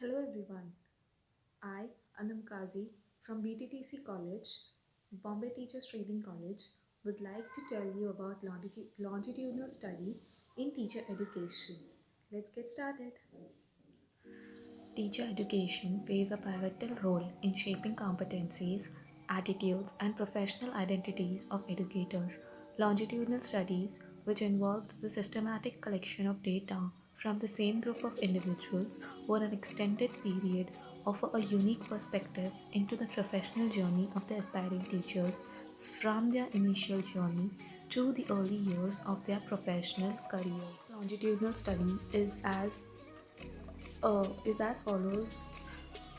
Hello everyone. I, Anam Kazi from BTTC College, Bombay Teachers Training College, would like to tell you about longitudinal study in teacher education. Let's get started. Teacher education plays a pivotal role in shaping competencies, attitudes, and professional identities of educators. Longitudinal studies, which involve the systematic collection of data from the same group of individuals over an extended period, offer a unique perspective into the professional journey of the aspiring teachers from their initial journey to the early years of their professional career. Longitudinal study is as follows.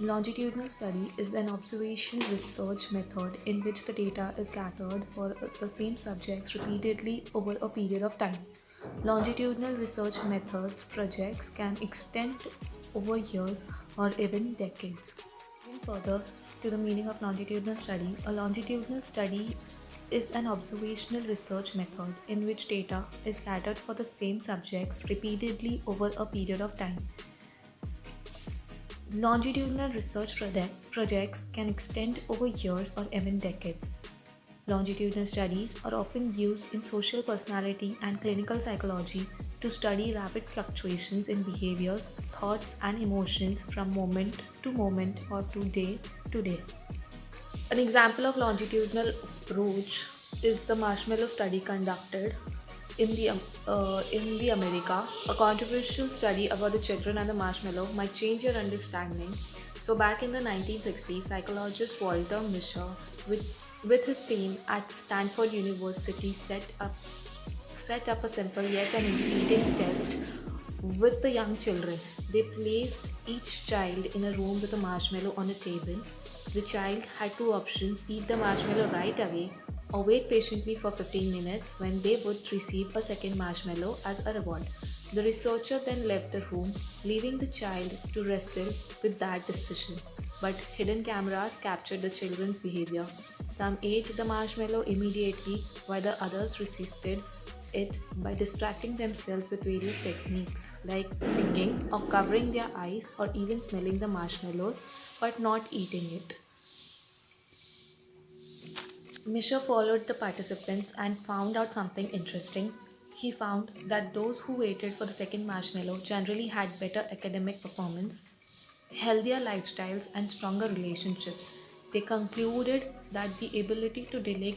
Longitudinal study is an observation research method in which the data is gathered for the same subjects repeatedly over a period of time. Longitudinal research methods projects can extend over years or even decades. Moving further to the meaning of longitudinal study, a longitudinal study is an observational research method in which data is gathered for the same subjects repeatedly over a period of time. Longitudinal research projects can extend over years or even decades. Longitudinal studies are often used in social personality and clinical psychology to study rapid fluctuations in behaviors, thoughts, and emotions from moment to moment or to day to day. An example of longitudinal approach is the marshmallow study conducted in the America. A controversial study about the children and the marshmallow might change your understanding. So back in the 1960s, psychologist Walter Mischel with his team at Stanford University set up a simple yet an intriguing test with the young children. They placed each child in a room with a marshmallow on a table. The child had two options: eat the marshmallow right away or wait patiently for 15 minutes when they would receive a second marshmallow as a reward. The researcher then left the room, leaving the child to wrestle with that decision. But hidden cameras captured the children's behavior. Some ate the marshmallow immediately, while the others resisted it by distracting themselves with various techniques like singing or covering their eyes or even smelling the marshmallows but not eating it. Misha followed the participants and found out something interesting. He found that those who waited for the second marshmallow generally had better academic performance, healthier lifestyles, and stronger relationships. They concluded that the ability to delay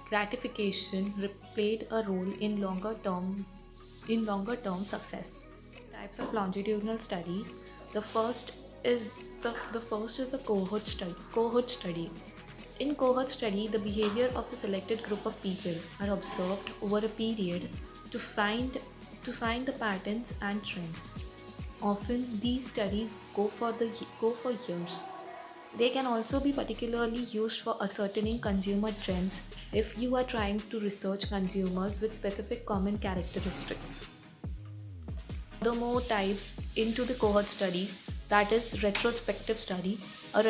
gratification played a role in longer term success. Types of longitudinal studies. The first is the cohort study. In cohort study, the behavior of the selected group of people are observed over a period to find the patterns and trends. Often, these studies go for years. They can also be particularly used for ascertaining consumer trends if you are trying to research consumers with specific common characteristics. Furthermore, types into the cohort study, that is retrospective study. A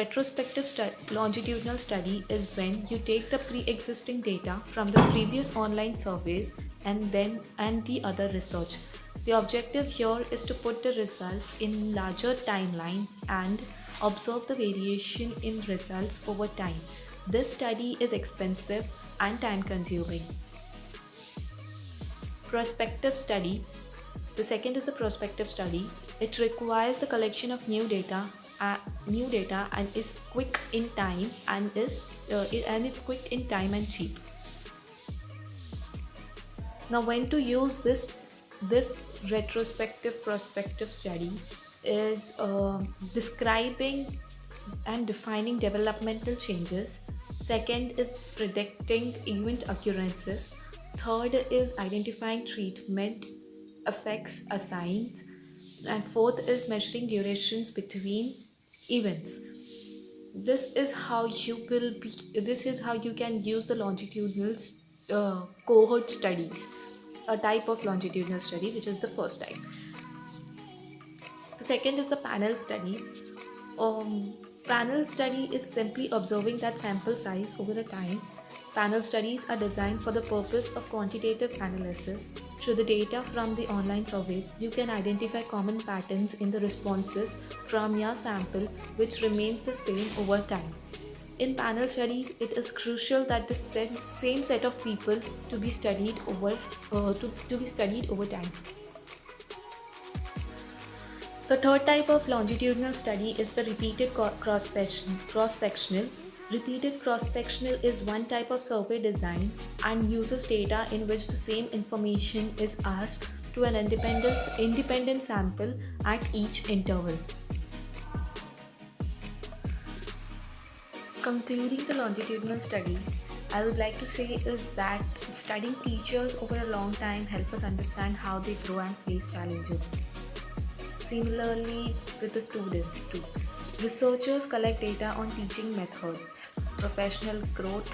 longitudinal study is when you take the pre-existing data from the previous online surveys and the other research. The objective here is to put the results in larger timeline and observe the variation in results over time. This study is expensive and time consuming. Prospective study. The second is the prospective study. It requires the collection of new data and is quick in time and quick in time and cheap. Now, when to use this retrospective prospective study is describing and defining developmental changes. Second is predicting event occurrences. Third is identifying treatment effects assigned. And fourth is measuring durations between events. This is how you can use the longitudinal cohort studies, a type of longitudinal study, which is the first type. The second is the panel study. Panel study is simply observing that sample size over a time. Panel studies are designed for the purpose of quantitative analysis. Through the data from the online surveys, you can identify common patterns in the responses from your sample, which remains the same over time. In panel studies, it is crucial that the same set of people to be studied over time. The third type of longitudinal study is the repeated cross-sectional. Repeated cross-sectional is one type of survey design and uses data in which the same information is asked to an independent sample at each interval. Concluding the longitudinal study, I would like to say is that studying teachers over a long time help us understand how they grow and face challenges. Similarly, with the students too. Researchers collect data on teaching methods, professional growth,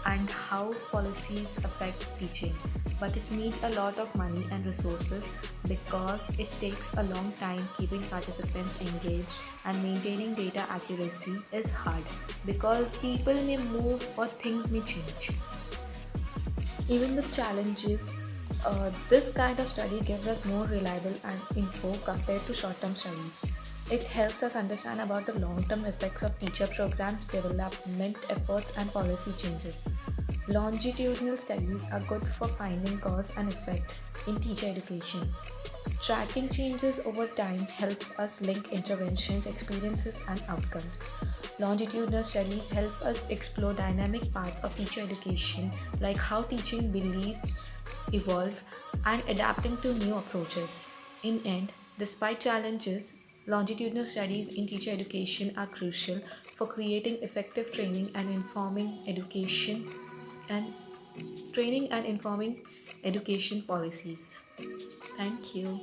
and how policies affect teaching. But it needs a lot of money and resources because it takes a long time keeping participants engaged, and maintaining data accuracy is hard because people may move or things may change. Even with challenges, this kind of study gives us more reliable and info compared to short-term studies. It helps us understand about the long-term effects of teacher programs, development efforts, and policy changes. Longitudinal studies are good for finding cause and effect in teacher education. Tracking changes over time helps us link interventions, experiences, and outcomes. Longitudinal studies help us explore dynamic parts of teacher education, like how teaching beliefs evolve and adapting to new approaches. In end, despite challenges, longitudinal studies in teacher education are crucial for creating effective and training and informing education policies. Thank you.